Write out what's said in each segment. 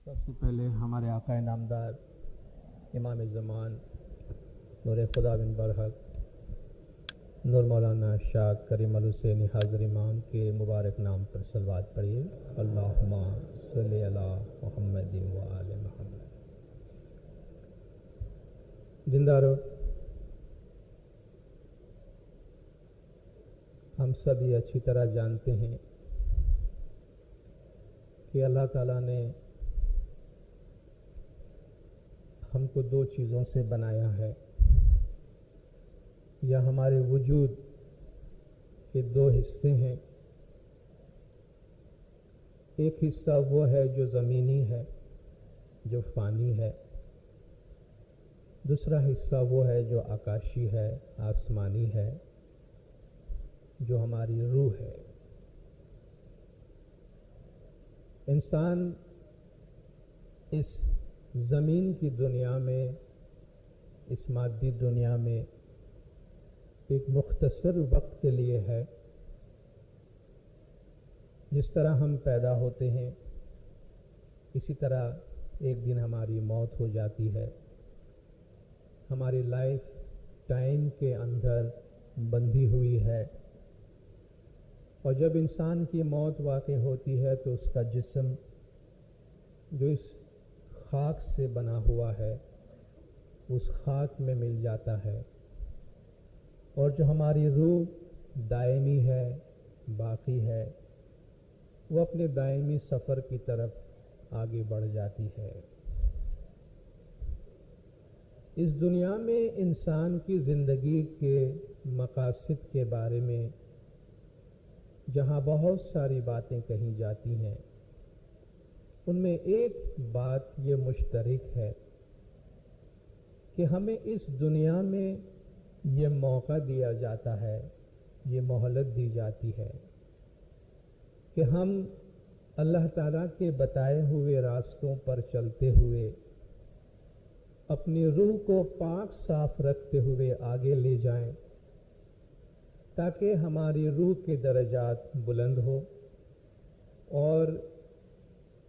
سب سے پہلے ہمارے آقا نامدار امام زمان نور خدا بن برحق نور مولانا شاہ کریم الحسینی حاضر امام کے مبارک نام پر صلوات پڑھیے۔ اللہم صلی علی محمد و آل محمد۔ زندہ ہم سب یہ اچھی طرح جانتے ہیں کہ اللہ تعالیٰ نے ہم کو دو چیزوں سے بنایا ہے، یا ہمارے وجود کے دو حصے ہیں۔ ایک حصہ وہ ہے جو زمینی ہے، جو فانی ہے۔ دوسرا حصہ وہ ہے جو آکاشی ہے، آسمانی ہے، جو ہماری روح ہے۔ انسان اس زمین کی دنیا میں، اس مادی دنیا میں ایک مختصر وقت کے لیے ہے۔ جس طرح ہم پیدا ہوتے ہیں اسی طرح ایک دن ہماری موت ہو جاتی ہے۔ ہماری لائف ٹائم کے اندر بندھی ہوئی ہے، اور جب انسان کی موت واقع ہوتی ہے تو اس کا جسم جو اس خاک سے بنا ہوا ہے اس خاک میں مل جاتا ہے، اور جو ہماری روح دائمی ہے، باقی ہے، وہ اپنے دائمی سفر کی طرف آگے بڑھ جاتی ہے۔ اس دنیا میں انسان کی زندگی کے مقاصد کے بارے میں جہاں بہت ساری باتیں کہی جاتی ہیں، ان میں ایک بات یہ مشترک ہے کہ ہمیں اس دنیا میں یہ موقع دیا جاتا ہے، یہ مہلت دی جاتی ہے کہ ہم اللہ تعالیٰ کے بتائے ہوئے راستوں پر چلتے ہوئے اپنی روح کو پاک صاف رکھتے ہوئے آگے لے جائیں، تاکہ ہماری روح کے درجات بلند ہو اور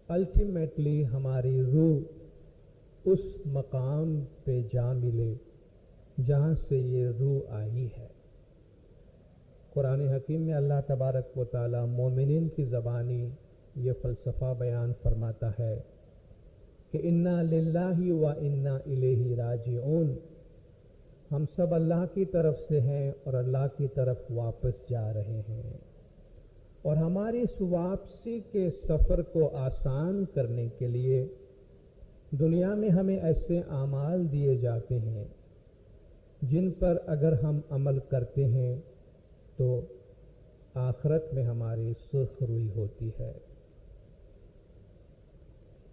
الٹیمیٹلی ہماری روح اس مقام پہ جا ملے جہاں سے یہ روح آئی ہے۔ قرآن حکیم میں اللہ تبارک و تعالی مومنین کی زبانی یہ فلسفہ بیان فرماتا ہے کہ انا للہ و انا الیہ راجعون، ہم سب اللہ کی طرف سے ہیں اور اللہ کی طرف واپس جا رہے ہیں، اور ہماری اس واپسی کے سفر کو آسان کرنے کے لیے دنیا میں ہمیں ایسے اعمال دیے جاتے ہیں جن پر اگر ہم عمل کرتے ہیں تو آخرت میں ہماری سرخ روئی ہوتی ہے۔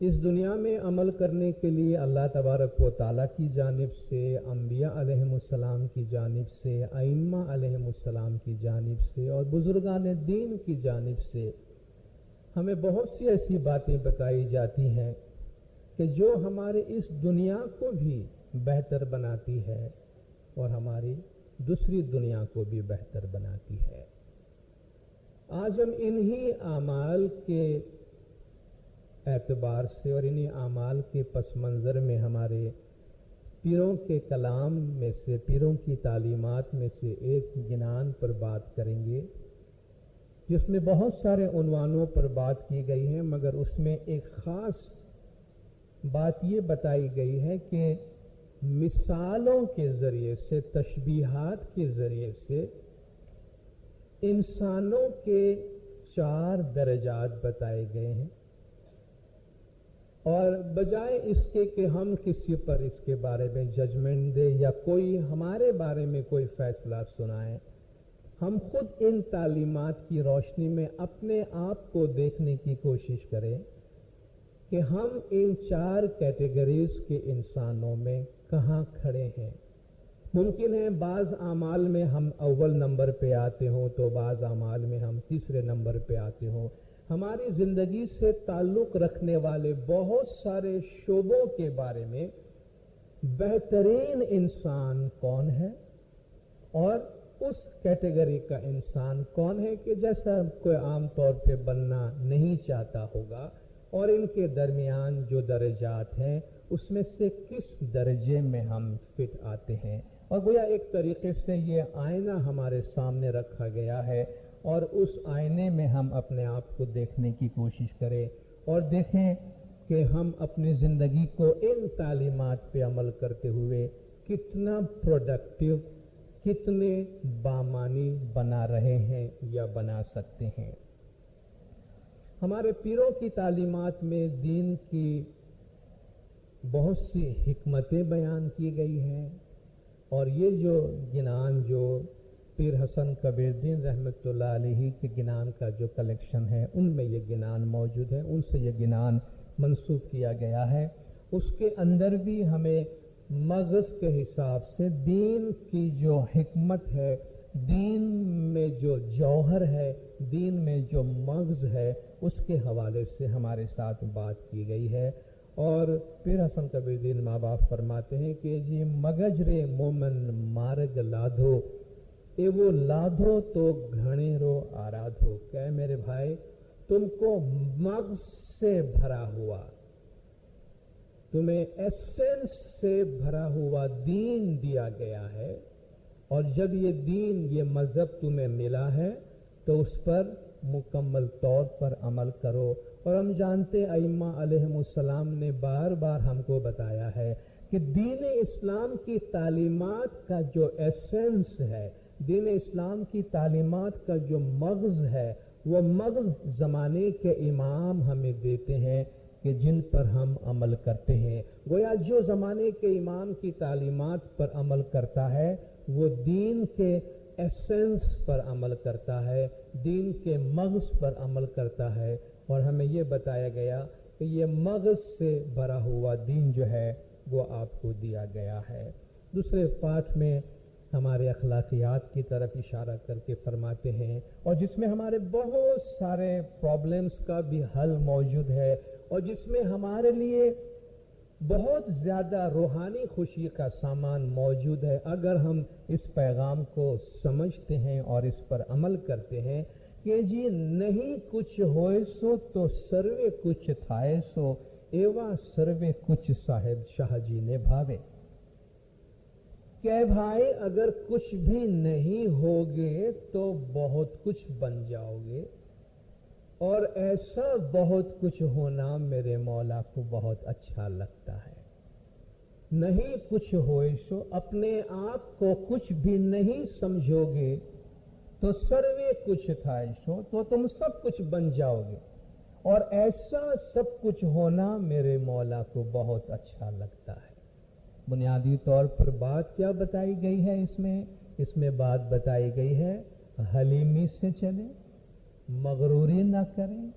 اس دنیا میں عمل کرنے کے لیے اللہ تبارک و تعالیٰ کی جانب سے، انبیاء علیہم السلام کی جانب سے، ائمہ علیہم السلام کی جانب سے اور بزرگان دین کی جانب سے ہمیں بہت سی ایسی باتیں بتائی جاتی ہیں کہ جو ہمارے اس دنیا کو بھی بہتر بناتی ہے اور ہماری دوسری دنیا کو بھی بہتر بناتی ہے۔ آج ہم انہی اعمال کے اعتبار سے اور انہی اعمال کے پس منظر میں ہمارے پیروں کے کلام میں سے، پیروں کی تعلیمات میں سے ایک عنوان پر بات کریں گے، جس میں بہت سارے عنوانوں پر بات کی گئی ہے، مگر اس میں ایک خاص بات یہ بتائی گئی ہے کہ مثالوں کے ذریعے سے، تشبیہات کے ذریعے سے انسانوں کے 4 درجات بتائے گئے ہیں، اور بجائے اس کے کہ ہم کسی پر اس کے بارے میں ججمنٹ دیں یا کوئی ہمارے بارے میں کوئی فیصلہ سنائیں، ہم خود ان تعلیمات کی روشنی میں اپنے آپ کو دیکھنے کی کوشش کریں کہ ہم ان 4 کیٹیگریز کے انسانوں میں کہاں کھڑے ہیں۔ ممکن ہے بعض اعمال میں ہم اول نمبر پہ آتے ہوں تو بعض اعمال میں ہم تیسرے نمبر پہ آتے ہوں۔ ہماری زندگی سے تعلق رکھنے والے بہت سارے شعبوں کے بارے میں بہترین انسان کون ہے اور اس کیٹیگری کا انسان کون ہے کہ جیسا کوئی عام طور پہ بننا نہیں چاہتا ہوگا، اور ان کے درمیان جو درجات ہیں اس میں سے کس درجے میں ہم فٹ آتے ہیں. اور گویا ایک طریقے سے یہ آئینہ ہمارے سامنے رکھا گیا ہے اور اس آئینے میں ہم اپنے آپ کو دیکھنے کی کوشش کریں اور دیکھیں کہ ہم اپنی زندگی کو ان تعلیمات پہ عمل کرتے ہوئے کتنا پروڈکٹیو، کتنے بامانی بنا رہے ہیں یا بنا سکتے ہیں. ہمارے پیروں کی تعلیمات میں دین کی بہت سی حکمتیں بیان کی گئی ہیں اور یہ جو گنان جو پیر حسن کبیر دین رحمۃ اللہ علیہ کے گنان کا جو کلیکشن ہے ان میں یہ گنان موجود ہے، ان سے یہ گنان منسوب کیا گیا ہے. اس کے اندر بھی ہمیں مغز کے حساب سے دین کی جو حکمت ہے، دین میں جو جوہر ہے، دین میں جو مغز ہے، اس کے حوالے سے ہمارے ساتھ بات کی گئی ہے. اور پیر حسن کبیر دین ماں باپ فرماتے ہیں کہ جی مگج رے مومن مارگ لادھو، اے وہ لادھو تو گھنے رو آرادھو. کہ میرے بھائی تم کو مغز سے بھرا ہوا، تمہیں ایسنس سے بھرا ہوا دین دیا گیا ہے اور جب یہ دین، یہ مذہب تمہیں ملا ہے تو اس پر مکمل طور پر عمل کرو. اور ہم جانتے ائمہ علیہم السلام نے بار بار ہم کو بتایا ہے کہ دین اسلام کی تعلیمات کا جو ایسنس ہے، دین اسلام کی تعلیمات کا جو مغز ہے، وہ مغز زمانے کے امام ہمیں دیتے ہیں کہ جن پر ہم عمل کرتے ہیں. گویا جو زمانے کے امام کی تعلیمات پر عمل کرتا ہے وہ دین کے ایسنس پر عمل کرتا ہے، دین کے مغز پر عمل کرتا ہے. اور ہمیں یہ بتایا گیا کہ یہ مغز سے بھرا ہوا دین جو ہے وہ آپ کو دیا گیا ہے. دوسرے پارٹ میں ہمارے اخلاقیات کی طرف اشارہ کر کے فرماتے ہیں اور جس میں ہمارے بہت سارے پرابلمز کا بھی حل موجود ہے اور جس میں ہمارے لیے بہت زیادہ روحانی خوشی کا سامان موجود ہے اگر ہم اس پیغام کو سمجھتے ہیں اور اس پر عمل کرتے ہیں کہ جی نہیں کچھ ہوئے سو تو سروے کچھ تھائے سو، ایوا سروے کچھ صاحب شاہ جی نے بھاوے. کہ بھائی اگر کچھ بھی نہیں ہوگے تو بہت کچھ بن جاؤ گے اور ایسا بہت کچھ ہونا میرے مولا کو بہت اچھا لگتا ہے. نہیں کچھ ہوئے سو، اپنے آپ کو کچھ بھی نہیں سمجھو گے تو سروے کچھ تھائے سو، تو تم سب کچھ بن جاؤ گے اور ایسا سب کچھ ہونا میرے مولا کو بہت اچھا لگتا ہے. بنیادی طور پر بات کیا بتائی گئی ہے اس میں بات بتائی گئی ہے حلیمی سے چلیں، مغروری نہ کریں،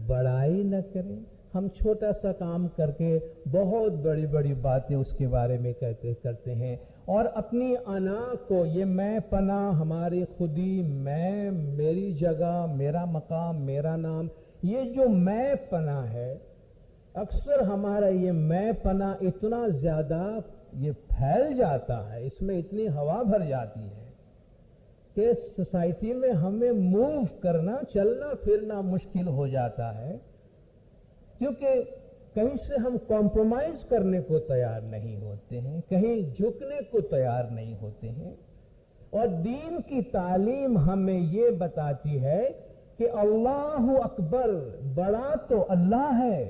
بڑائی نہ کریں. ہم چھوٹا سا کام کر کے بہت بڑی بڑی باتیں اس کے بارے میں کرتے ہیں اور اپنی انا کو، یہ میں پنا، ہماری خودی، میں، میری جگہ، میرا مقام، میرا نام، یہ جو میں پنا ہے اکثر ہمارا یہ میں پنا اتنا زیادہ یہ پھیل جاتا ہے، اس میں اتنی ہوا بھر جاتی ہے کہ سوسائٹی میں ہمیں موو کرنا، چلنا پھرنا مشکل ہو جاتا ہے کیونکہ کہیں سے ہم کمپرومائز کرنے کو تیار نہیں ہوتے ہیں، کہیں جھکنے کو تیار نہیں ہوتے ہیں. اور دین کی تعلیم ہمیں یہ بتاتی ہے کہ اللہ اکبر، بڑا تو اللہ ہے.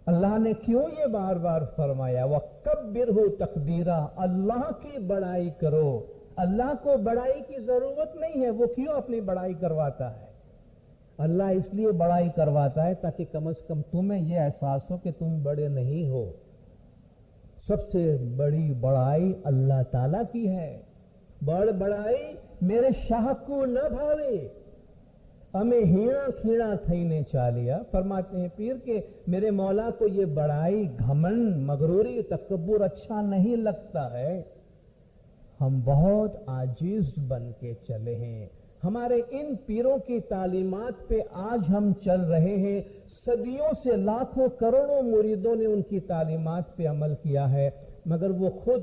اللہ نے کیوں یہ بار بار فرمایا وَكَبِّرْهُ تَكْبِيرًا، اللہ کی بڑائی کرو. اللہ کو بڑائی کی ضرورت نہیں ہے، وہ کیوں اپنی بڑائی کرواتا ہے؟ اللہ اس لیے بڑائی کرواتا ہے تاکہ کم از کم تمہیں یہ احساس ہو کہ تم بڑے نہیں ہو. سب سے بڑی بڑائی اللہ تعالیٰ کی ہے. بڑائی میرے شاہ کو نہ بھاوے، ہمیں ہینا کھینا تھینے چالیا. فرماتے ہیں پیر کہ میرے مولا کو یہ بڑائی، گھمنڈ، مغروری، تکبر اچھا نہیں لگتا ہے. ہم بہت عاجز بن کے چلے ہیں. ہمارے ان پیروں کی تعلیمات پہ آج ہم چل رہے ہیں. صدیوں سے لاکھوں کروڑوں مریدوں نے ان کی تعلیمات پہ عمل کیا ہے مگر وہ خود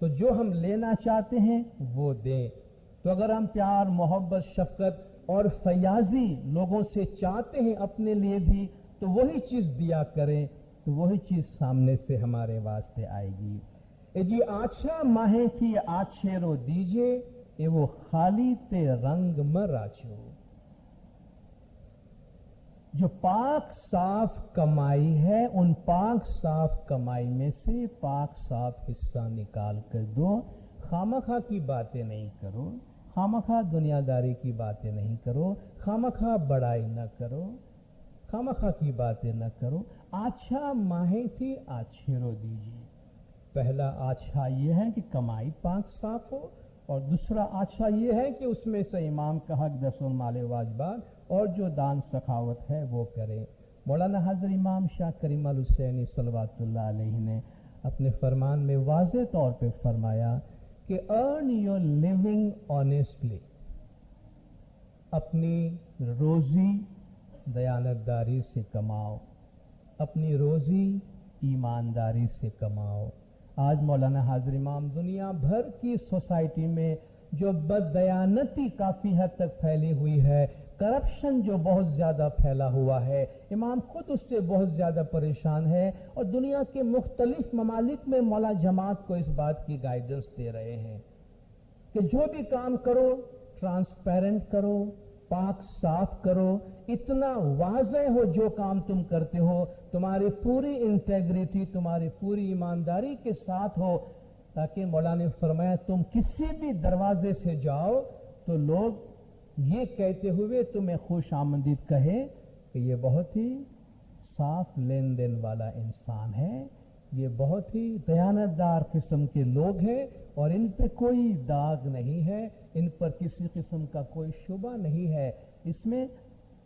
تو جو ہم لینا چاہتے ہیں وہ دیں. تو اگر ہم پیار محبت شفقت اور فیاضی لوگوں سے چاہتے ہیں اپنے لیے بھی تو وہی چیز دیا کریں تو وہی چیز سامنے سے ہمارے واسطے آئے گی. جی آچھا ماہیں کی آچھے رو دیجئے اے وہ خالی تے رنگ مر آچو. جو پاک صاف کمائی ہے ان پاک صاف کمائی میں سے پاک صاف حصہ نکال کر دو. خامخواہ کی باتیں نہیں کرو, خامخواہ دنیا داری کی باتیں نہیں کرو, خامخواہ بڑائی نہ کرو, خامخواہ کی باتیں نہ کرو. آچھا ماہیں کی آچھے رو دیجیے. پہلا آچھا یہ ہے کہ کمائی پاک صاف ہو, اور دوسرا آچھا یہ ہے کہ اس میں سے امام کا حق 10 مال واجبات اور جو دان سخاوت ہے وہ کریں. مولانا حضرت امام شاہ کریم الحسینی صلوات اللہ علیہ نے اپنے فرمان میں واضح طور پہ فرمایا کہ ارن یور لیونگ آنیسٹلی. اپنی روزی دیانتداری سے کماؤ, اپنی روزی ایمانداری سے کماؤ. آج مولانا حاضر امام دنیا بھر کی سوسائٹی میں جو بددیانتی کافی حد تک پھیلی ہوئی ہے, کرپشن جو بہت زیادہ پھیلا ہوا ہے, امام خود اس سے بہت زیادہ پریشان ہے, اور دنیا کے مختلف ممالک میں مولا جماعت کو اس بات کی گائیڈنس دے رہے ہیں کہ جو بھی کام کرو ٹرانسپیرنٹ کرو, پاک صاف کرو, اتنا واضح ہو جو کام تم کرتے ہو, تمہاری پوری انٹیگریٹی تمہاری پوری ایمانداری کے ساتھ ہو, تاکہ مولانا نے فرمایا تم کسی بھی دروازے سے جاؤ تو لوگ یہ کہتے ہوئے تمہیں خوش آمدید کہے کہ یہ بہت ہی صاف لین دین والا انسان ہے, یہ بہت ہی دیانتدار قسم کے لوگ ہیں, اور ان پہ کوئی داغ نہیں ہے, ان پر کسی قسم کا کوئی شبہ نہیں ہے. اس میں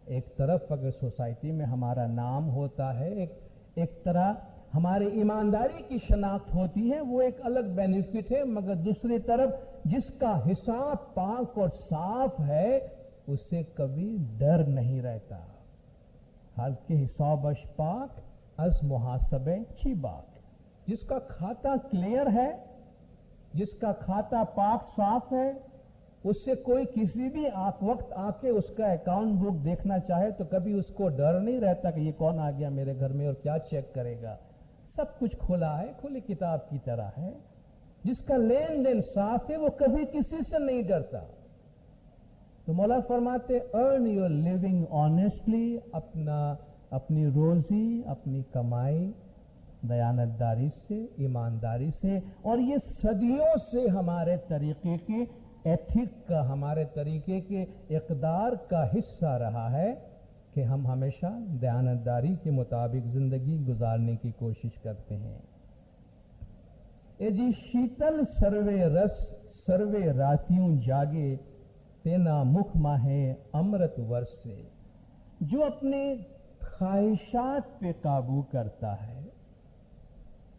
ایک طرف اگر سوسائٹی میں ہمارا نام ہوتا ہے, ایک طرح ہماری ایمانداری کی شناخت ہوتی ہے, وہ ایک الگ بینیفٹ ہے, مگر دوسری طرف جس کا حساب پاک اور صاف ہے اس سے کبھی ڈر نہیں رہتا. حال کے حسابش پاک از محاسبے چی باک. جس کا کھاتا کلیئر ہے, جس کا کھاتا پاک صاف ہے, اس سے کوئی کسی بھی وقت آ کے اس کا اکاؤنٹ بک دیکھنا چاہے تو کبھی اس کو ڈر نہیں رہتا کہ یہ کون آ گیا میرے گھر میں اور کیا چیک کرے گا. سب کچھ کھلا ہے, کھلی کتاب کی طرح ہے. جس کا لین دین صاف ہے وہ کبھی کسی سے نہیں ڈرتا. تو مولا فرماتے ارن یور لیونگ آنیسٹلی, اپنی روزی اپنی کمائی دیانتداری سے ایمانداری سے. اور یہ صدیوں سے ہمارے طریقے کے ایتھک کا, ہمارے طریقے کے اقدار کا حصہ رہا ہے کہ ہم ہمیشہ دیانتداری کے مطابق زندگی گزارنے کی کوشش کرتے ہیں. اے جی شیتل سروے رس سروے راتیوں جاگے تینا مکھ ماہے امرت ورس سے. جو اپنے خواہشات پہ قابو کرتا ہے,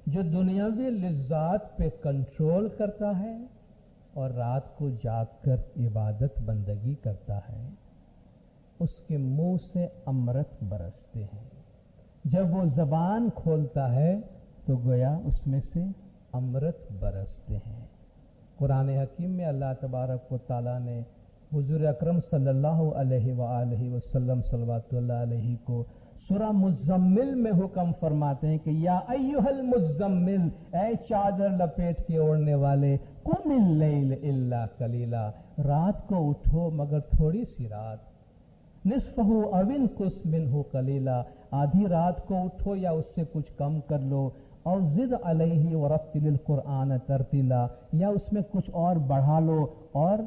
جو دنیاوی لذات پہ کنٹرول کرتا ہے اور رات کو جاگ کر عبادت بندگی کرتا ہے, اس کے منہ سے امرت برستے ہیں. جب وہ زبان کھولتا ہے تو گویا اس میں سے امرت برستے ہیں. قرآن حکیم میں اللہ تبارک و تعالیٰ نے حضور اکرم صلی اللہ علیہ وآلہ وسلم صلوات اللہ علیہ کو سورہ مزمل میں حکم فرماتے ہیں کہ یا ایھا المزمل, اے چادر لپیٹ کے اوڑھنے والے, قم اللیل الا قلیلا, رات کو اٹھو مگر تھوڑی سی رات, نصفہ او انقص منہ قلیلا, آدھی رات کو اٹھو یا اس سے کچھ کم کر لو, اور زد علیہ ورتل القرآن ترتیلا, یا اس میں کچھ اور بڑھا لو اور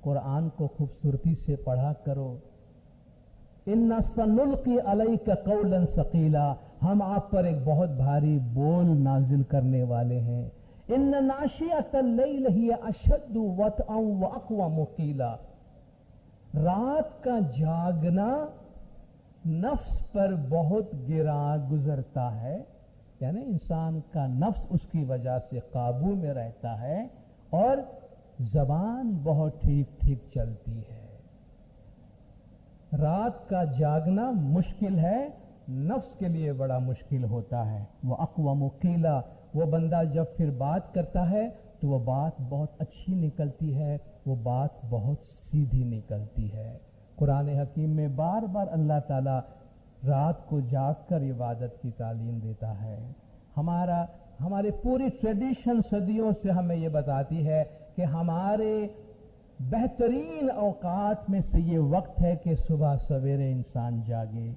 قرآن کو خوبصورتی سے پڑھا کرو. اِنَّا سَنُلْقِي عَلَيْكَ قَوْلًا ثَقِيلًا, ہم آپ پر ایک بہت بھاری بول نازل کرنے والے ہیں. اِنَّ نَاشِئَةَ اللَّيْلِ هِيَ أَشَدُّ وَطْئًا وَأَقْوَمُ قِيلًا. رات کا جاگنا نفس پر بہت گرا گزرتا ہے, یعنی انسان کا نفس اس کی وجہ سے قابو میں رہتا ہے, اور زبان بہت ٹھیک ٹھیک چلتی ہے. رات کا جاگنا مشکل ہے, نفس کے لیے بڑا مشکل ہوتا ہے. وہ اقوام قیلا, وہ بندہ جب پھر بات کرتا ہے تو وہ بات بہت اچھی نکلتی ہے، وہ بات بہت سیدھی نکلتی ہے۔ قرآن حکیم میں بار بار اللہ تعالیٰ رات کو جاگ کر عبادت کی تعلیم دیتا ہے۔ ہمارے پوری ٹریڈیشن صدیوں سے ہمیں یہ بتاتی ہے کہ ہمارے بہترین اوقات میں سے یہ وقت ہے کہ صبح سویرے انسان جاگے،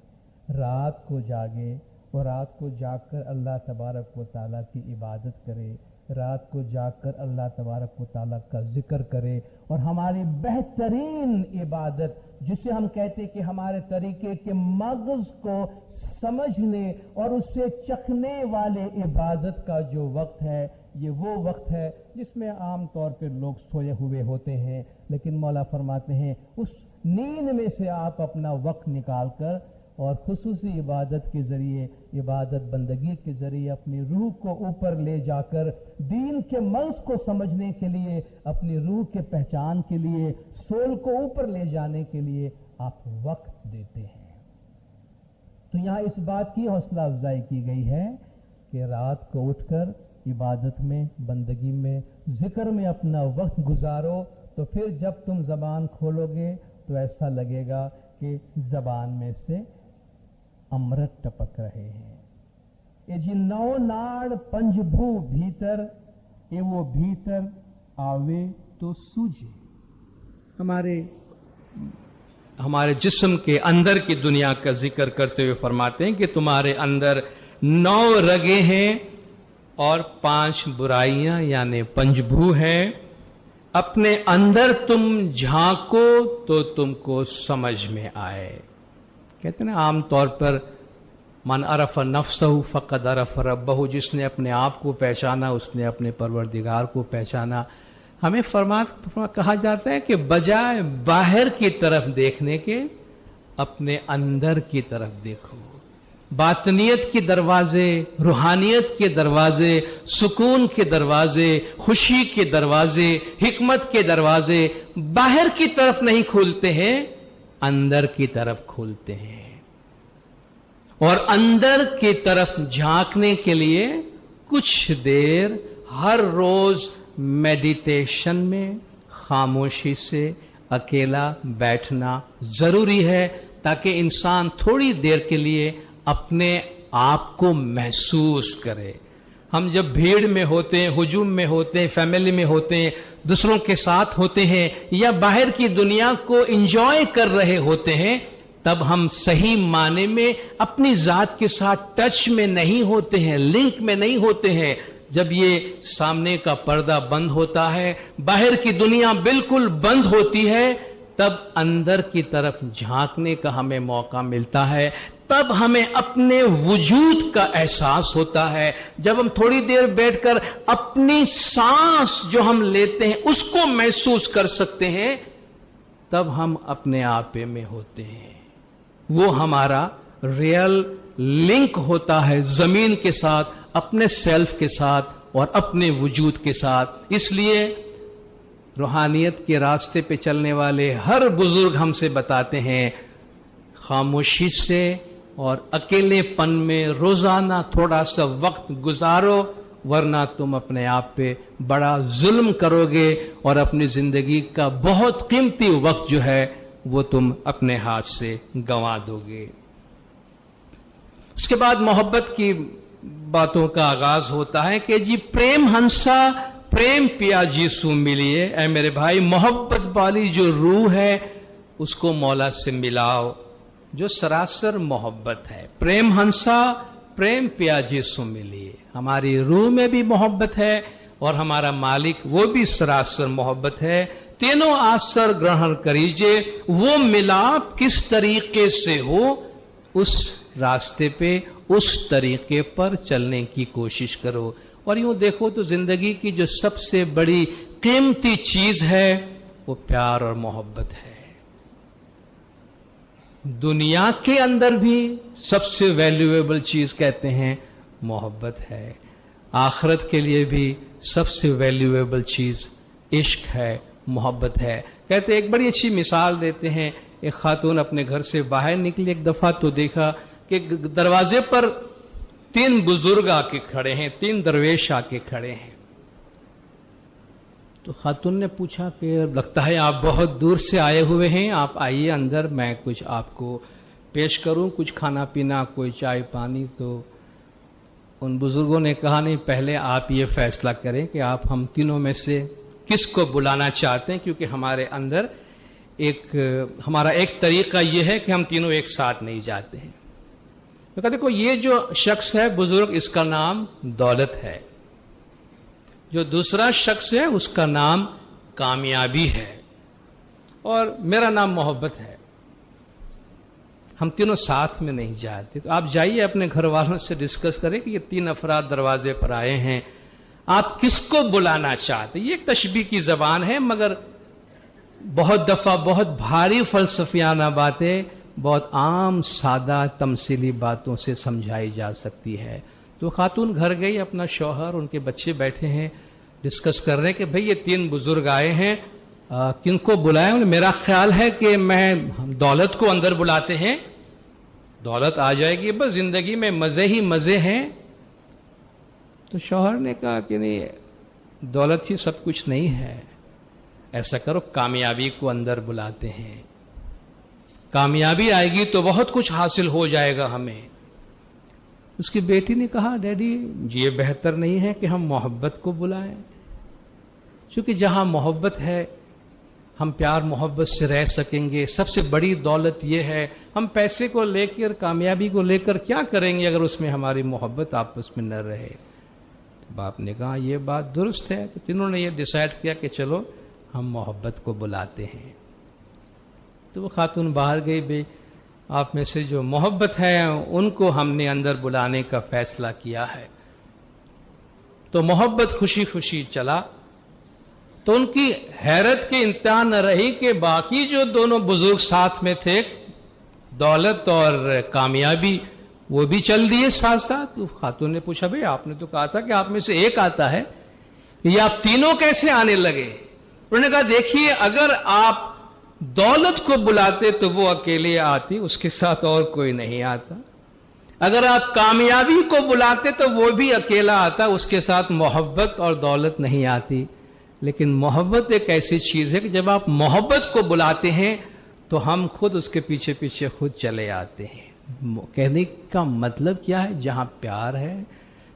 رات کو جاگے اور رات کو جاگ کر اللہ تبارک و تعالیٰ کی عبادت کرے، رات کو جاگ کر اللہ تبارک و تعالیٰ کا ذکر کرے، اور ہماری بہترین عبادت جسے ہم کہتے کہ ہمارے طریقے کے مغز کو سمجھنے اور اسے چکھنے والے عبادت کا جو وقت ہے، یہ وہ وقت ہے جس میں عام طور پہ لوگ سوئے ہوئے ہوتے ہیں، لیکن مولا فرماتے ہیں اس نیند میں سے آپ اپنا وقت نکال کر اور خصوصی عبادت کے ذریعے، عبادت بندگی کے ذریعے اپنی روح کو اوپر لے جا کر دین کے مرض کو سمجھنے کے لیے، اپنی روح کے پہچان کے لیے، سول کو اوپر لے جانے کے لیے آپ وقت دیتے ہیں۔ تو یہاں اس بات کی حوصلہ افزائی کی گئی ہے کہ رات کو اٹھ کر عبادت میں، بندگی میں، ذکر میں اپنا وقت گزارو، تو پھر جب تم زبان کھولو گے تو ایسا لگے گا کہ زبان میں سے امرت ٹپک رہے ہیں۔ یہ جی نو ناڑ پنج بھو بھیتر، یہ وہ بھیتر آوے تو سوجے۔ ہمارے جسم کے اندر کی دنیا کا ذکر کرتے ہوئے فرماتے ہیں کہ تمہارے اندر 9 رگیں ہیں اور 5 برائیاں یعنی پنجبھو ہیں، اپنے اندر تم جھانکو تو تم کو سمجھ میں آئے۔ کہتے ہیں نا عام طور پر من عرف نفسہ فقد عرف ربہ، جس نے اپنے آپ کو پہچانا اس نے اپنے پروردگار کو پہچانا۔ ہمیں کہا جاتا ہے کہ بجائے باہر کی طرف دیکھنے کے اپنے اندر کی طرف دیکھو۔ باطنیت کے دروازے، روحانیت کے دروازے، سکون کے دروازے، خوشی کے دروازے، حکمت کے دروازے باہر کی طرف نہیں کھولتے ہیں، اندر کی طرف کھولتے ہیں۔ اور اندر کی طرف جھانکنے کے لیے کچھ دیر ہر روز میڈیٹیشن میں خاموشی سے اکیلا بیٹھنا ضروری ہے، تاکہ انسان تھوڑی دیر کے لیے اپنے آپ کو محسوس کرے۔ ہم جب بھیڑ میں ہوتے ہیں، ہجوم میں ہوتے ہیں، فیملی میں ہوتے ہیں، دوسروں کے ساتھ ہوتے ہیں، یا باہر کی دنیا کو انجوائے کر رہے ہوتے ہیں، تب ہم صحیح معنی میں اپنی ذات کے ساتھ ٹچ میں نہیں ہوتے ہیں، لنک میں نہیں ہوتے ہیں۔ جب یہ سامنے کا پردہ بند ہوتا ہے، باہر کی دنیا بالکل بند ہوتی ہے، تب اندر کی طرف جھانکنے کا ہمیں موقع ملتا ہے، تب ہمیں اپنے وجود کا احساس ہوتا ہے۔ جب ہم تھوڑی دیر بیٹھ کر اپنی سانس جو ہم لیتے ہیں اس کو محسوس کر سکتے ہیں، تب ہم اپنے آپے میں ہوتے ہیں۔ وہ ہمارا ریئل لنک ہوتا ہے زمین کے ساتھ، اپنے سیلف کے ساتھ اور اپنے وجود کے ساتھ۔ اس لیے روحانیت کے راستے پہ چلنے والے ہر بزرگ ہم سے بتاتے ہیں، خاموشی سے اور اکیلے پن میں روزانہ تھوڑا سا وقت گزارو، ورنہ تم اپنے آپ پہ بڑا ظلم کرو گے اور اپنی زندگی کا بہت قیمتی وقت جو ہے وہ تم اپنے ہاتھ سے گنوا دو گے۔ اس کے بعد محبت کی باتوں کا آغاز ہوتا ہے کہ جی پریم ہنسا پریم پیا جیسو ملیے، اے میرے بھائی محبت والی جو روح ہے اس کو مولا سے ملاؤ، جو سراسر محبت ہے۔ پریم ہنسا پریم پیا جیسو ملیے، ہماری روح میں بھی محبت ہے اور ہمارا مالک وہ بھی سراسر محبت ہے۔ تینوں آسر گرہن کریجے، وہ ملاپ کس طریقے سے ہو اس راستے پہ، اس طریقے پر چلنے کی کوشش کرو۔ اور یوں دیکھو تو زندگی کی جو سب سے بڑی قیمتی چیز ہے وہ پیار اور محبت ہے۔ دنیا کے اندر بھی سب سے ویلیویبل چیز کہتے ہیں محبت ہے، آخرت کے لیے بھی سب سے ویلیویبل چیز عشق ہے، محبت ہے۔ کہتے ایک بڑی اچھی مثال دیتے ہیں، ایک خاتون اپنے گھر سے باہر نکلی ایک دفعہ تو دیکھا کہ دروازے پر 3 بزرگ آ کے کھڑے ہیں، 3 درویش آ کے کھڑے ہیں۔ تو خاتون نے پوچھا کہ لگتا ہے آپ بہت دور سے آئے ہوئے ہیں، آپ آئیے اندر، میں کچھ آپ کو پیش کروں، کچھ کھانا پینا، کوئی چائے پانی۔ تو ان بزرگوں نے کہا نہیں، پہلے آپ یہ فیصلہ کریں کہ آپ ہم تینوں میں سے کس کو بلانا چاہتے ہیں، کیونکہ ہمارے اندر ہمارا ایک طریقہ یہ ہے کہ ہم تینوں ایک ساتھ نہیں جاتے ہیں۔ تو کہا دیکھو یہ جو شخص ہے بزرگ، اس کا نام دولت ہے، جو دوسرا شخص ہے اس کا نام کامیابی ہے، اور میرا نام محبت ہے، ہم تینوں ساتھ میں نہیں جاتے۔ تو آپ جائیے اپنے گھر والوں سے ڈسکس کریں کہ یہ 3 افراد دروازے پر آئے ہیں، آپ کس کو بلانا چاہتے ہیں۔ یہ ایک تشبیہ کی زبان ہے، مگر بہت دفعہ بہت بھاری فلسفیانہ باتیں بہت عام سادہ تمثیلی باتوں سے سمجھائی جا سکتی ہے۔ تو خاتون گھر گئی، اپنا شوہر، ان کے بچے بیٹھے ہیں، ڈسکس کر رہے ہیں کہ بھئی یہ 3 بزرگ آئے ہیں، کن کو بلائیں؟ میرا خیال ہے کہ دولت کو اندر بلاتے ہیں، دولت آ جائے گی، بس زندگی میں مزے ہی مزے ہیں۔ تو شوہر نے کہا کہ نہیں، دولت ہی سب کچھ نہیں ہے، ایسا کرو کامیابی کو اندر بلاتے ہیں، کامیابی آئے گی تو بہت کچھ حاصل ہو جائے گا ہمیں۔ اس کی بیٹی نے کہا ڈیڈی یہ بہتر نہیں ہے کہ ہم محبت کو بلائیں، چونکہ جہاں محبت ہے ہم پیار محبت سے رہ سکیں گے۔ سب سے بڑی دولت یہ ہے، ہم پیسے کو لے کر، کامیابی کو لے کر کیا کریں گے اگر اس میں ہماری محبت آپس میں نہ رہے۔ تو باپ نے کہا یہ بات درست ہے۔ تو تینوں نے یہ ڈیسائیڈ کیا کہ چلو ہم محبت کو بلاتے ہیں۔ تو وہ خاتون باہر گئی، بھئی آپ میں سے جو محبت ہے ان کو ہم نے اندر بلانے کا فیصلہ کیا ہے۔ تو محبت خوشی خوشی چلا۔ تو ان کی حیرت کے انتہا نہ رہی کہ باقی جو دونوں بزرگ ساتھ میں تھے، دولت اور کامیابی، وہ بھی چل دیے ساتھ ساتھ۔ تو خاتون نے پوچھا بھئی آپ نے تو کہا تھا کہ آپ میں سے ایک آتا ہے، یہ آپ تینوں کیسے آنے لگے؟ انہوں نے کہا دیکھیے اگر آپ دولت کو بلاتے تو وہ اکیلے آتی، اس کے ساتھ اور کوئی نہیں آتا۔ اگر آپ کامیابی کو بلاتے تو وہ بھی اکیلا آتا، اس کے ساتھ محبت اور دولت نہیں آتی۔ لیکن محبت ایک ایسی چیز ہے کہ جب آپ محبت کو بلاتے ہیں تو ہم خود اس کے پیچھے پیچھے خود چلے آتے ہیں۔ کہنے کا مطلب کیا ہے؟ جہاں پیار ہے،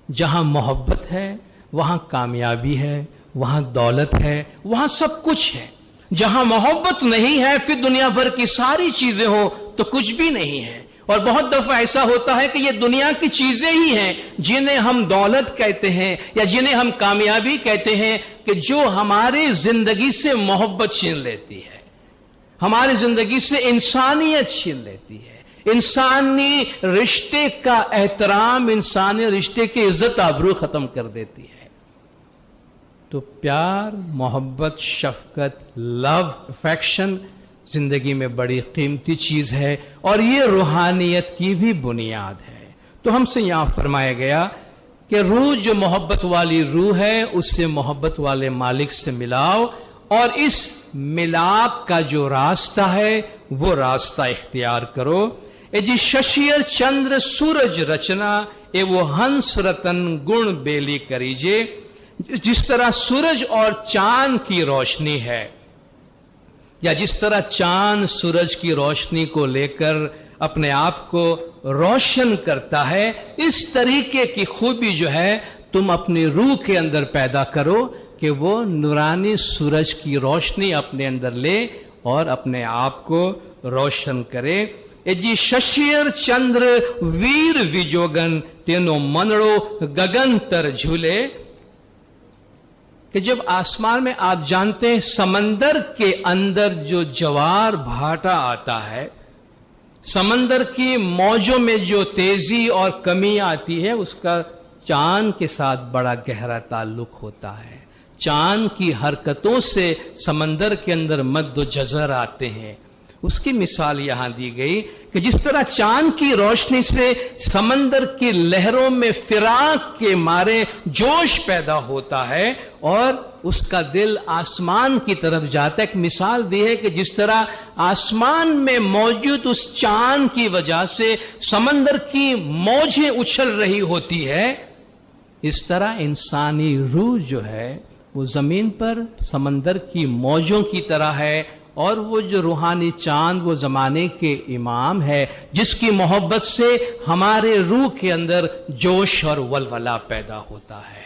جہاں محبت ہے، وہاں کامیابی ہے، وہاں دولت ہے، وہاں سب کچھ ہے۔ جہاں محبت نہیں ہے، پھر دنیا بھر کی ساری چیزیں ہوں تو کچھ بھی نہیں ہے۔ اور بہت دفعہ ایسا ہوتا ہے کہ یہ دنیا کی چیزیں ہی ہیں جنہیں ہم دولت کہتے ہیں یا جنہیں ہم کامیابی کہتے ہیں، کہ جو ہماری زندگی سے محبت چھین لیتی ہے، ہماری زندگی سے انسانیت چھین لیتی ہے، انسانی رشتے کا احترام، انسانی رشتے کی عزت آبرو ختم کر دیتی ہے۔ تو پیار، محبت، شفقت، لو، افیکشن زندگی میں بڑی قیمتی چیز ہے، اور یہ روحانیت کی بھی بنیاد ہے۔ تو ہم سے یہاں فرمایا گیا کہ روح جو محبت والی روح ہے، اس سے محبت والے مالک سے ملاؤ، اور اس ملاپ کا جو راستہ ہے وہ راستہ اختیار کرو۔ اے جی ششیر چندر سورج رچنا، اے وہ ہنس رتن گن بیلی کریجے۔ جس طرح سورج اور چاند کی روشنی ہے، یا جس طرح چاند سورج کی روشنی کو لے کر اپنے آپ کو روشن کرتا ہے، اس طریقے کی خوبی جو ہے تم اپنی روح کے اندر پیدا کرو کہ وہ نورانی سورج کی روشنی اپنے اندر لے اور اپنے آپ کو روشن کرے۔ اے جی ششیر چندر ویر وجوگن تینوں منڑو گگن تر جھولے، کہ جب آسمان میں آپ جانتے ہیں سمندر کے اندر جو جوار بھاٹا آتا ہے، سمندر کی موجوں میں جو تیزی اور کمی آتی ہے، اس کا چاند کے ساتھ بڑا گہرا تعلق ہوتا ہے۔ چاند کی حرکتوں سے سمندر کے اندر مد و جزر آتے ہیں۔ اس کی مثال یہاں دی گئی کہ جس طرح چاند کی روشنی سے سمندر کی لہروں میں فراق کے مارے جوش پیدا ہوتا ہے اور اس کا دل آسمان کی طرف جاتا ہے۔ ایک مثال دی ہے کہ جس طرح آسمان میں موجود اس چاند کی وجہ سے سمندر کی موجیں اچھل رہی ہوتی ہے، اس طرح انسانی روح جو ہے وہ زمین پر سمندر کی موجوں کی طرح ہے، اور وہ جو روحانی چاند وہ زمانے کے امام ہے، جس کی محبت سے ہمارے روح کے اندر جوش اور ولولہ پیدا ہوتا ہے۔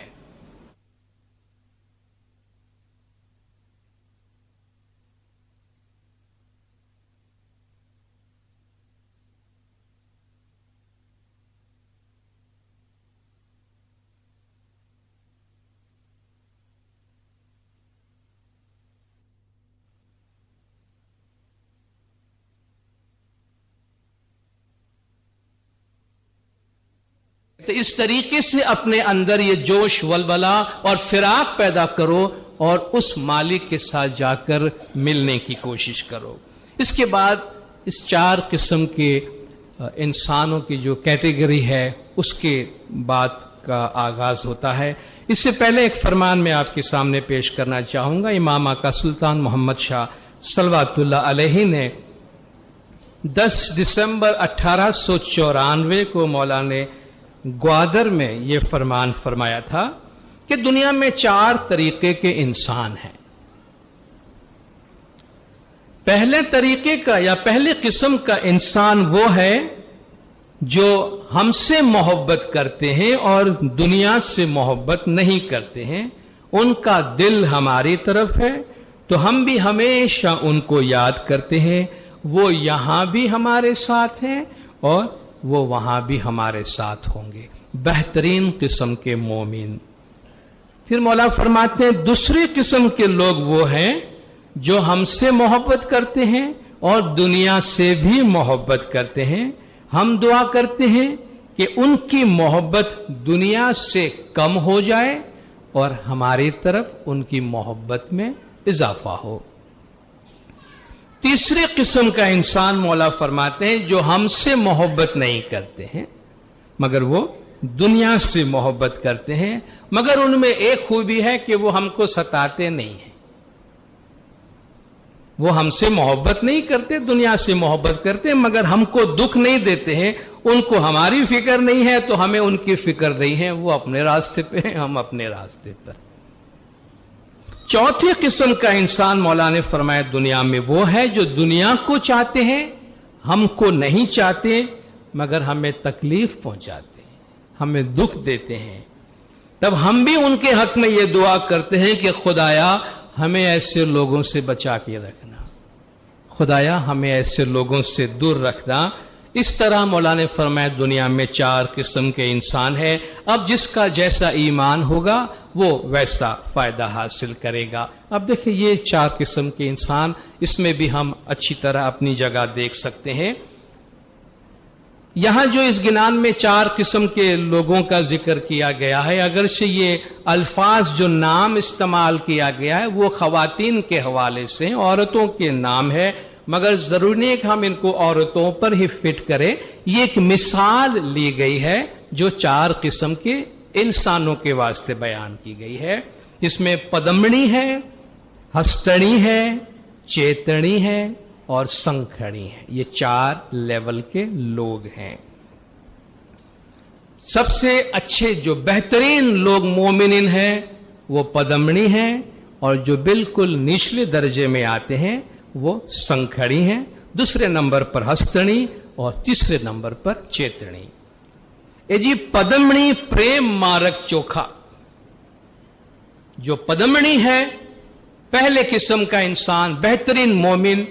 تو اس طریقے سے اپنے اندر یہ جوش ولولہ اور فراق پیدا کرو اور اس مالک کے ساتھ جا کر ملنے کی کوشش کرو۔ اس کے بعد اس 4 قسم کے انسانوں کی جو کیٹیگری ہے اس کے بعد کا آغاز ہوتا ہے۔ اس سے پہلے ایک فرمان میں آپ کے سامنے پیش کرنا چاہوں گا۔ امام آقا سلطان محمد شاہ صلوات اللہ علیہ نے 10 دسمبر 1894 کو مولانا گوادر میں یہ فرمان فرمایا تھا کہ دنیا میں 4 طریقے کے انسان ہیں۔ پہلے طریقے کا یا پہلے قسم کا انسان وہ ہے جو ہم سے محبت کرتے ہیں اور دنیا سے محبت نہیں کرتے ہیں، ان کا دل ہماری طرف ہے تو ہم بھی ہمیشہ ان کو یاد کرتے ہیں، وہ یہاں بھی ہمارے ساتھ ہیں اور وہ وہاں بھی ہمارے ساتھ ہوں گے۔ بہترین قسم کے مومن۔ پھر مولا فرماتے ہیں دوسری قسم کے لوگ وہ ہیں جو ہم سے محبت کرتے ہیں اور دنیا سے بھی محبت کرتے ہیں۔ ہم دعا کرتے ہیں کہ ان کی محبت دنیا سے کم ہو جائے اور ہماری طرف ان کی محبت میں اضافہ ہو۔ تیسری قسم کا انسان مولا فرماتے ہیں جو ہم سے محبت نہیں کرتے ہیں مگر وہ دنیا سے محبت کرتے ہیں، مگر ان میں ایک خوبی ہے کہ وہ ہم کو ستاتے نہیں ہیں۔ وہ ہم سے محبت نہیں کرتے، دنیا سے محبت کرتے مگر ہم کو دکھ نہیں دیتے ہیں، ان کو ہماری فکر نہیں ہے تو ہمیں ان کی فکر نہیں ہے، وہ اپنے راستے پہ ہیں، ہم اپنے راستے پر۔ چوتھی قسم کا انسان مولا نے فرمایا دنیا میں وہ ہے جو دنیا کو چاہتے ہیں، ہم کو نہیں چاہتے مگر ہمیں تکلیف پہنچاتے ہیں، ہمیں دکھ دیتے ہیں۔ تب ہم بھی ان کے حق میں یہ دعا کرتے ہیں کہ خدایا ہمیں ایسے لوگوں سے بچا کے رکھنا، خدایا ہمیں ایسے لوگوں سے دور رکھنا۔ اس طرح مولا نے فرمایا دنیا میں 4 قسم کے انسان ہیں، اب جس کا جیسا ایمان ہوگا وہ ویسا فائدہ حاصل کرے گا۔ اب دیکھیں یہ 4 قسم کے انسان، اس میں بھی ہم اچھی طرح اپنی جگہ دیکھ سکتے ہیں۔ یہاں جو اس گنان میں 4 قسم کے لوگوں کا ذکر کیا گیا ہے، اگرچہ یہ الفاظ جو نام استعمال کیا گیا ہے وہ خواتین کے حوالے سے عورتوں کے نام ہے، مگر ضروری نہیں کہ ہم ان کو عورتوں پر ہی فٹ کریں، یہ ایک مثال لی گئی ہے جو 4 قسم کے انسانوں کے واسطے بیان کی گئی ہے۔ اس میں پدمنی ہے، ہستڑی ہے، چیتنی ہے اور سنکھڑی ہے، یہ 4 لیول کے لوگ ہیں۔ سب سے اچھے جو بہترین لوگ مومنین ہیں وہ پدمنی ہیں، اور جو بالکل نچلے درجے میں آتے ہیں وہ سنکھڑی ہیں، دوسرے نمبر پر ہستڑی اور تیسرے نمبر پر چیتنی۔ اے جی پدمنی پریم مارک چوکھا، جو پدمنی ہے پہلے قسم کا انسان بہترین مومن،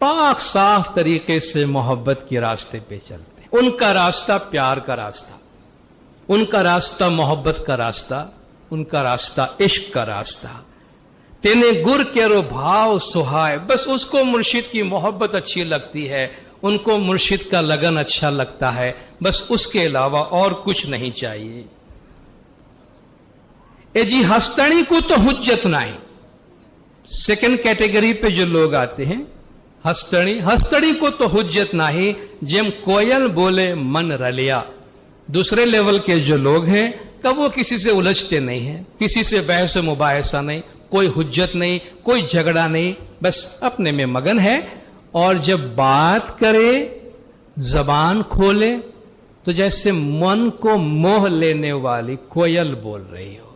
پاک صاف طریقے سے محبت کے راستے پہ چلتے ہیں، ان کا راستہ پیار کا راستہ، ان کا راستہ محبت کا راستہ، ان کا راستہ عشق کا راستہ۔ تینے گر کے رو بھاؤ سہائے، بس اس کو مرشد کی محبت اچھی لگتی ہے، ان کو مرشد کا لگن اچھا لگتا ہے، بس اس کے علاوہ اور کچھ نہیں چاہیے۔ اے جی ہستڑی کو تو حجت نہیں، سیکنڈ کیٹیگری پہ جو لوگ آتے ہیں ہستڑی کو تو حجت نہیں، جم کوئل بولے من رلیا۔ دوسرے لیول کے جو لوگ ہیں کہ وہ کسی سے الجھتے نہیں ہیں، کسی سے بحث و مباحثہ نہیں، کوئی حجت نہیں، کوئی جھگڑا نہیں، بس اپنے میں مگن ہے، اور جب بات کرے زبان کھولے تو جیسے من کو موہ لینے والی کوئل بول رہی ہو۔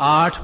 8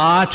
8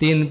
3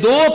2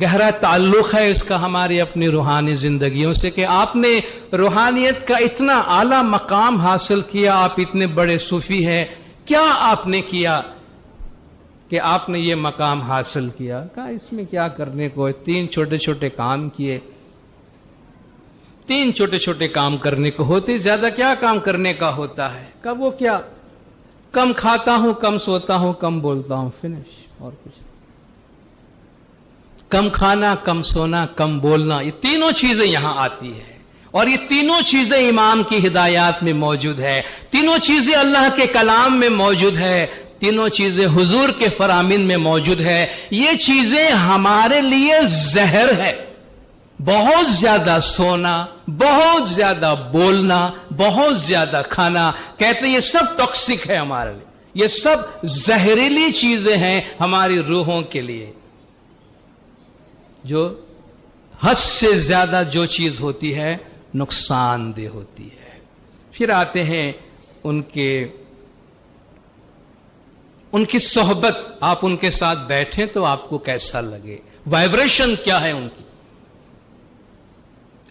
گہرا تعلق ہے اس کا ہماری اپنی روحانی زندگیوں سے کہ آپ نے روحانیت کا اتنا اعلیٰ مقام حاصل کیا، آپ اتنے بڑے صوفی ہیں، کیا آپ نے کیا کہ آپ نے یہ مقام حاصل کیا؟ کہا اس میں کیا کرنے کو ہے، 3 چھوٹے چھوٹے کام کیے، 3 چھوٹے چھوٹے کام کرنے کو ہوتے، زیادہ کیا کام کرنے کا ہوتا ہے؟ کہا وہ کیا، کم کھاتا ہوں، کم سوتا ہوں، کم بولتا ہوں، فنش، اور کچھ نہیں۔ کم کھانا، کم سونا، کم بولنا، یہ تینوں چیزیں یہاں آتی ہے، اور یہ تینوں چیزیں امام کی ہدایات میں موجود ہے، تینوں چیزیں اللہ کے کلام میں موجود ہے، تینوں چیزیں حضور کے فرامین میں موجود ہے۔ یہ چیزیں ہمارے لیے زہر ہے، بہت زیادہ سونا، بہت زیادہ بولنا، بہت زیادہ کھانا، کہتے ہیں یہ سب ٹاکسک ہے ہمارے لیے، یہ سب زہریلی چیزیں ہیں ہماری روحوں کے لیے۔ جو حد سے زیادہ جو چیز ہوتی ہے نقصان دہ ہوتی ہے۔ پھر آتے ہیں ان کی صحبت، آپ ان کے ساتھ بیٹھیں تو آپ کو کیسا لگے، وائبریشن کیا ہے ان کی۔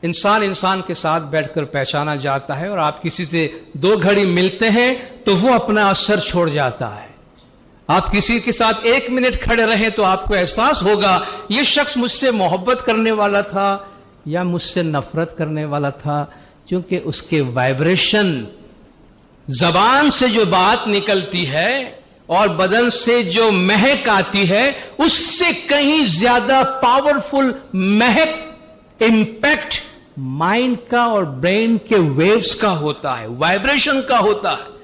انسان کے ساتھ بیٹھ کر پہچانا جاتا ہے، اور آپ کسی سے 2 گھڑی ملتے ہیں تو وہ اپنا اثر چھوڑ جاتا ہے۔ آپ کسی کے ساتھ 1 منٹ کھڑے رہیں تو آپ کو احساس ہوگا یہ شخص مجھ سے محبت کرنے والا تھا یا مجھ سے نفرت کرنے والا تھا، کیونکہ اس کے وائبریشن، زبان سے جو بات نکلتی ہے اور بدن سے جو مہک آتی ہے، اس سے کہیں زیادہ پاورفل مہک، امپیکٹ مائنڈ کا اور برین کے ویوز کا ہوتا ہے، وائبریشن کا ہوتا ہے۔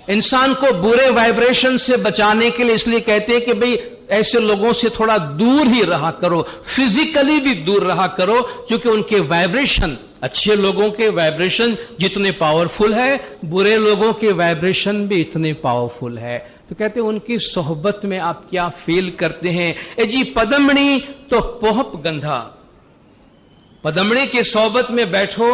انسان کو برے وائبریشن سے بچانے کے لیے اس لیے کہتے ہیں کہ بھئی ایسے لوگوں سے تھوڑا دور ہی رہا کرو، فزیکلی بھی دور رہا کرو، کیونکہ ان کے وائبریشن، اچھے لوگوں کے وائبریشن جتنے پاورفل ہے، برے لوگوں کے وائبریشن بھی اتنے پاورفل ہے۔ تو کہتے ہیں ان کی صحبت میں آپ کیا فیل کرتے ہیں؟ اے جی پدمڑی تو پوہپ گندھا، پدمڑی کی صحبت میں بیٹھو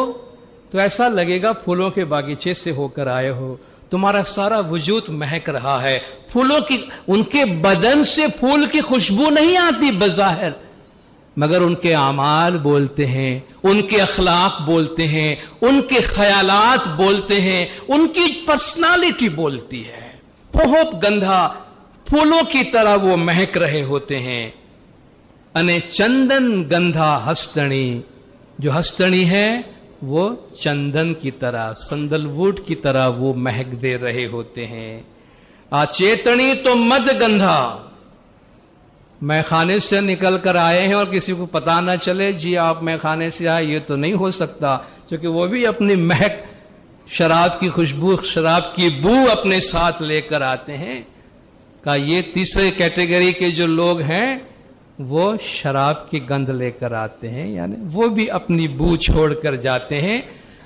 تو ایسا لگے گا پھولوں کے باغیچے سے ہو کر آئے ہو، تمہارا سارا وجود مہک رہا ہے، پھولوں کی، ان کے بدن سے پھول کی خوشبو نہیں آتی بظاہر، مگر ان کے اعمال بولتے ہیں، ان کے اخلاق بولتے ہیں، ان کے خیالات بولتے ہیں، ان کی پرسنالٹی بولتی ہے۔ پوہپ گندھا، پھولوں کی طرح وہ مہک رہے ہوتے ہیں۔ انے چندن گندھا ہستنی، جو ہستنی ہے وہ چندن کی طرح، سندل ووڈ کی طرح وہ مہک دے رہے ہوتے ہیں۔ آچیتنی تو مد گندھا، میں خانے سے نکل کر آئے ہیں اور کسی کو پتا نہ چلے جی آپ میں خانے سے آئے، یہ تو نہیں ہو سکتا، کیونکہ وہ بھی اپنی مہک، شراب کی خوشبو، شراب کی بو اپنے ساتھ لے کر آتے ہیں۔ کہا یہ تیسرے کیٹیگری کے جو لوگ ہیں وہ شراب کی گند لے کر آتے ہیں، یعنی وہ بھی اپنی بو چھوڑ کر جاتے ہیں۔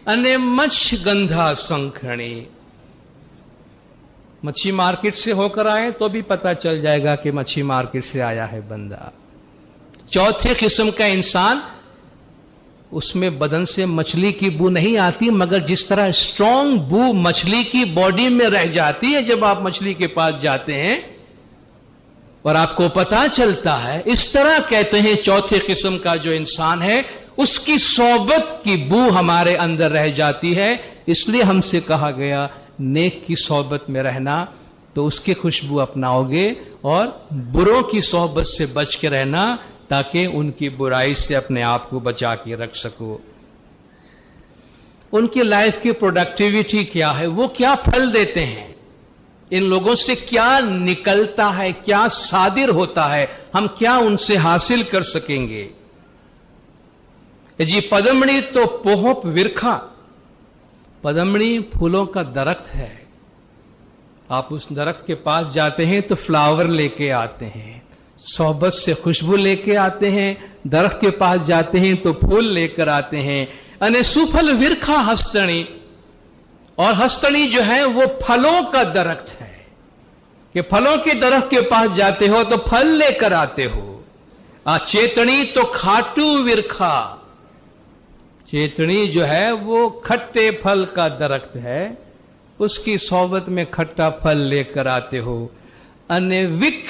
انے مچھ گندھا سنکھنی، مچھی مارکیٹ سے ہو کر آئے تو بھی پتا چل جائے گا کہ مچھی مارکیٹ سے آیا ہے بندہ۔ چوتھے قسم کا انسان، اس میں بدن سے مچھلی کی بو نہیں آتی، مگر جس طرح اسٹرانگ بو مچھلی کی باڈی میں رہ جاتی ہے جب آپ مچھلی کے پاس جاتے ہیں اور آپ کو پتا چلتا ہے، اس طرح کہتے ہیں چوتھے قسم کا جو انسان ہے اس کی صحبت کی بو ہمارے اندر رہ جاتی ہے۔ اس لیے ہم سے کہا گیا نیک کی صحبت میں رہنا تو اس کی خوشبو اپناؤ گے، اور بروں کی صحبت سے بچ کے رہنا تاکہ ان کی برائی سے اپنے آپ کو بچا کے رکھ سکو۔ ان کی لائف کی پروڈکٹیوٹی کیا ہے، وہ کیا پھل دیتے ہیں، ان لوگوں سے کیا نکلتا ہے، کیا صادر ہوتا ہے، ہم کیا ان سے حاصل کر سکیں گے۔ جی پدمڑی تو پوہپ ورکھا، پدمڑی پھولوں کا درخت ہے، آپ اس درخت کے پاس جاتے ہیں تو فلاور لے کے آتے ہیں، صحبت سے خوشبو لے کے آتے ہیں، درخت کے پاس جاتے ہیں تو پھول لے کر آتے ہیں۔ انے سوپھل ورکھا ہستنی، اور ہستنی جو ہے وہ پھلوں کا درخت ہے، کہ پھلوں کے درخت کے پاس جاتے ہو تو پھل لے کر آتے ہو۔ چیتنی تو کھاٹو ورکھا، چیتنی جو ہے وہ کھٹے پھل کا درخت ہے، اس کی صحبت میں کھٹا پھل لے کر آتے ہو۔ અને વિખ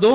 2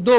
2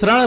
3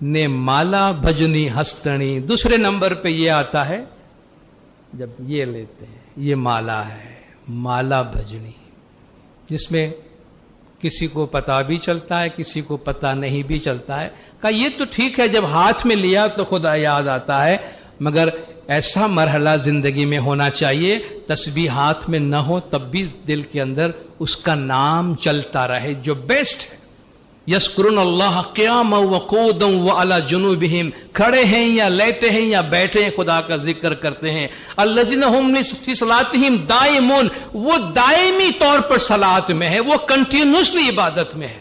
نے مالا بھجنی ہستنی. دوسرے نمبر پہ یہ آتا ہے جب یہ لیتے ہیں, یہ مالا ہے, مالا بھجنی, جس میں کسی کو پتا بھی چلتا ہے, کسی کو پتا نہیں بھی چلتا ہے. کہا یہ تو ٹھیک ہے, جب ہاتھ میں لیا تو خدا یاد آتا ہے, مگر ایسا مرحلہ زندگی میں ہونا چاہیے تسبیح ہاتھ میں نہ ہو تب بھی دل کے اندر اس کا نام چلتا رہے, جو بیسٹ ہے. یذکرون اللہ قیاما وقعودا وعلی جنوبہم, کھڑے ہیں یا لیٹے ہیں یا بیٹھے ہیں خدا کا ذکر کرتے ہیں. الذین هم فی صلاتہم دائمون, وہ دائمی طور پر صلات میں ہے, وہ کنٹینیوسلی عبادت میں ہے.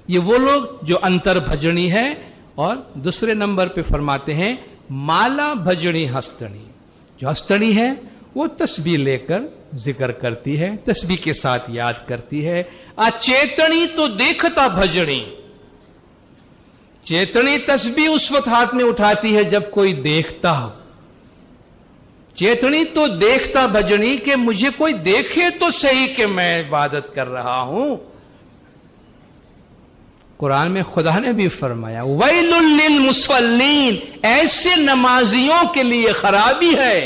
یہ وہ لوگ جو انتر بھجنی ہے. اور دوسرے نمبر پہ فرماتے ہیں مالا بھجنی ہستنی, جو ہستنی ہے وہ تسبیح لے کر ذکر کرتی ہے, تسبیح کے ساتھ یاد کرتی ہے. چیتنی تو دیکھتا بھجنی, چیتنی تسبیح اس وقت ہاتھ میں اٹھاتی ہے جب کوئی دیکھتا ہو. چیتنی تو دیکھتا بھجنی, کہ مجھے کوئی دیکھے تو صحیح کہ میں عبادت کر رہا ہوں. قرآن میں خدا نے بھی فرمایا ویل للمصلین, ایسے نمازیوں کے لیے خرابی ہے.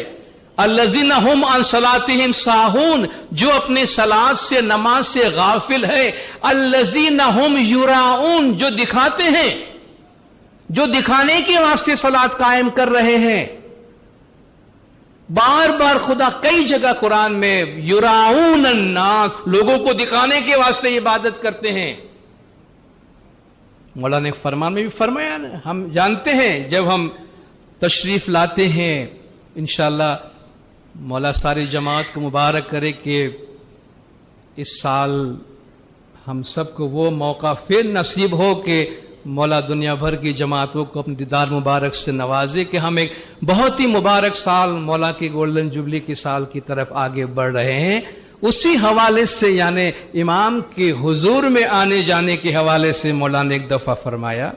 الذین هم عن صلاتهم ساہون, جو اپنے صلات سے نماز سے غافل ہے. الذین هم یراؤون, جو دکھاتے ہیں, جو دکھانے کے واسطے صلات قائم کر رہے ہیں. بار بار خدا کئی جگہ قرآن میں یراؤون الناس, لوگوں کو دکھانے کے واسطے عبادت کرتے ہیں. مولانا نے فرمان میں بھی فرمایا نا, ہم جانتے ہیں جب ہم تشریف لاتے ہیں انشاءاللہ مولا ساری جماعت کو مبارک کرے کہ اس سال ہم سب کو وہ موقع پھر نصیب ہو کہ مولا دنیا بھر کی جماعتوں کو اپنے دیدار مبارک سے نوازے, کہ ہم ایک بہت ہی مبارک سال مولا کی گولڈن جوبلی کے سال کی طرف آگے بڑھ رہے ہیں. اسی حوالے سے یعنی امام کے حضور میں آنے جانے کے حوالے سے مولا نے ایک دفعہ فرمایا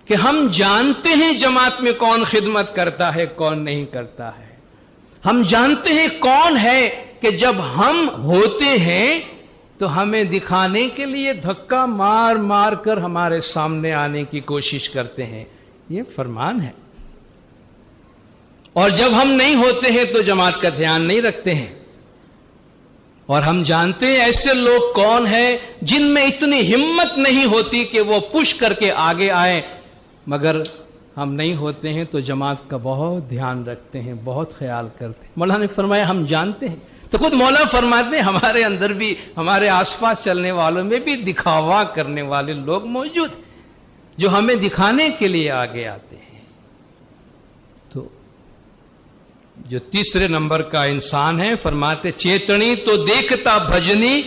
کہ ہم جانتے ہیں جماعت میں کون خدمت کرتا ہے کون نہیں کرتا ہے. ہم جانتے ہیں کون ہے کہ جب ہم ہوتے ہیں تو ہمیں دکھانے کے لیے دھکا مار مار کر ہمارے سامنے آنے کی کوشش کرتے ہیں. یہ فرمان ہے. اور جب ہم نہیں ہوتے ہیں تو جماعت کا دھیان نہیں رکھتے ہیں. اور ہم جانتے ہیں ایسے لوگ کون ہیں جن میں اتنی ہمت نہیں ہوتی کہ وہ پش کر کے آگے آئیں, مگر ہم نہیں ہوتے ہیں تو جماعت کا بہت دھیان رکھتے ہیں, بہت خیال کرتے ہیں. مولانا نے فرمایا ہم جانتے ہیں. تو خود مولا فرماتے ہیں ہمارے اندر بھی, ہمارے آس پاس چلنے والوں میں بھی دکھاوا کرنے والے لوگ موجود ہیں جو ہمیں دکھانے کے لیے آگے آتے ہیں. تو جو تیسرے نمبر کا انسان ہے فرماتے چیتنی تو دیکھتا بھجنی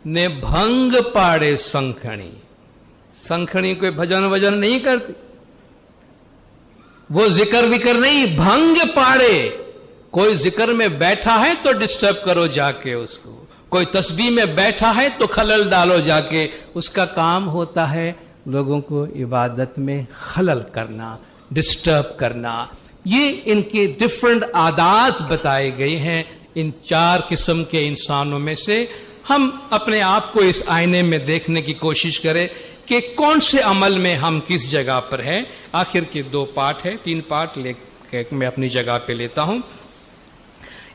نے بھنگ پاڑے سنکھنی. سنکھنی کوئی بھجن وجن نہیں کرتی, وہ ذکر وکر نہیں, بھنگ پاڑے. کوئی ذکر میں بیٹھا ہے تو ڈسٹرب کرو جا کے اس کو, کوئی تسبیح میں بیٹھا ہے تو خلل ڈالو جا کے. اس کا کام ہوتا ہے لوگوں کو عبادت میں خلل کرنا, ڈسٹرب کرنا. یہ ان کے ڈفرنٹ عادات بتائے گئے ہیں. ان 4 قسم کے انسانوں میں سے ہم اپنے آپ کو اس آئینے میں دیکھنے کی کوشش کریں کہ کون سے عمل میں ہم کس جگہ پر ہیں. آخر کے 2 پارٹ ہے, 3 پارٹ لے کے میں اپنی جگہ پہ لیتا ہوں.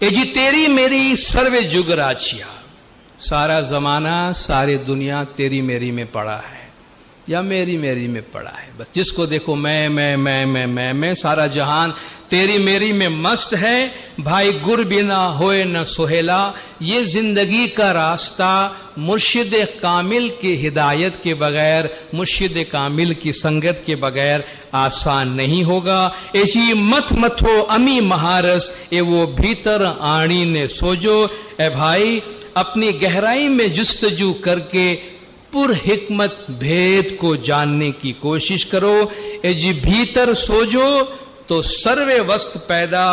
اے جی تیری میری سروے جگ راچیا, سارا زمانہ ساری دنیا تیری میری میں پڑا ہے یا میری میری میں پڑا ہے. بس جس کو دیکھو میں, سارا جہان تیری میری میں مست ہے. بھائی گر بھی نہ ہوئے نہ سہیلا, یہ زندگی کا راستہ مرشد کامل کی ہدایت کے بغیر, مرشد کامل کی سنگت کے بغیر آسان نہیں ہوگا. ایسی مت متھو امی مہارس, اے وہ بھیتر آڑی نے سوجو. اے بھائی اپنی گہرائی میں جستجو کر کے پر حکمت بھید کو جاننے کی کوشش کرو. اے جی بھیتر سوجو تو سروے وسط پیدا,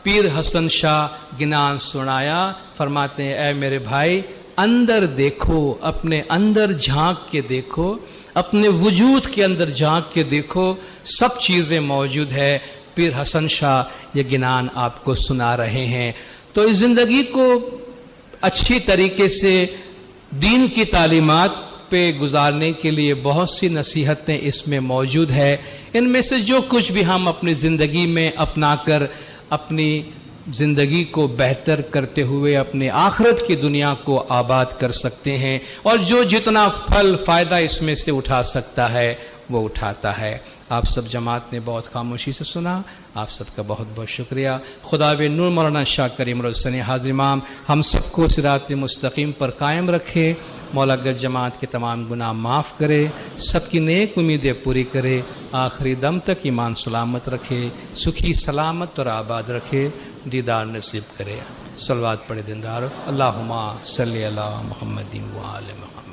پیر حسن شاہ گنان سنایا. فرماتے ہیں اے میرے بھائی اندر دیکھو, اپنے اندر جھانک کے دیکھو, اپنے وجود کے اندر جھانک کے دیکھو, سب چیزیں موجود ہے. پیر حسن شاہ یہ گنان آپ کو سنا رہے ہیں. تو اس زندگی کو اچھی طریقے سے دین کی تعلیمات پہ گزارنے کے لیے بہت سی نصیحتیں اس میں موجود ہے. ان میں سے جو کچھ بھی ہم اپنی زندگی میں اپنا کر اپنی زندگی کو بہتر کرتے ہوئے اپنے آخرت کی دنیا کو آباد کر سکتے ہیں، اور جو جتنا پھل فائدہ اس میں سے اٹھا سکتا ہے وہ اٹھاتا ہے. آپ سب جماعت نے بہت خاموشی سے سنا، آپ سب کا بہت بہت شکریہ. خدا و نور مولانا شاہ کریم الحسنی حاضر امام ہم سب کو صراط مستقیم پر قائم رکھے. مولا گج جماعت کے تمام گناہ معاف کرے، سب کی نیک امیدیں پوری کرے، آخری دم تک ایمان سلامت رکھے، سکھی سلامت اور آباد رکھے، دیدار نصیب کرے. صلوات پڑھے دیندار. اللہم صلی علی محمد و آل محمد.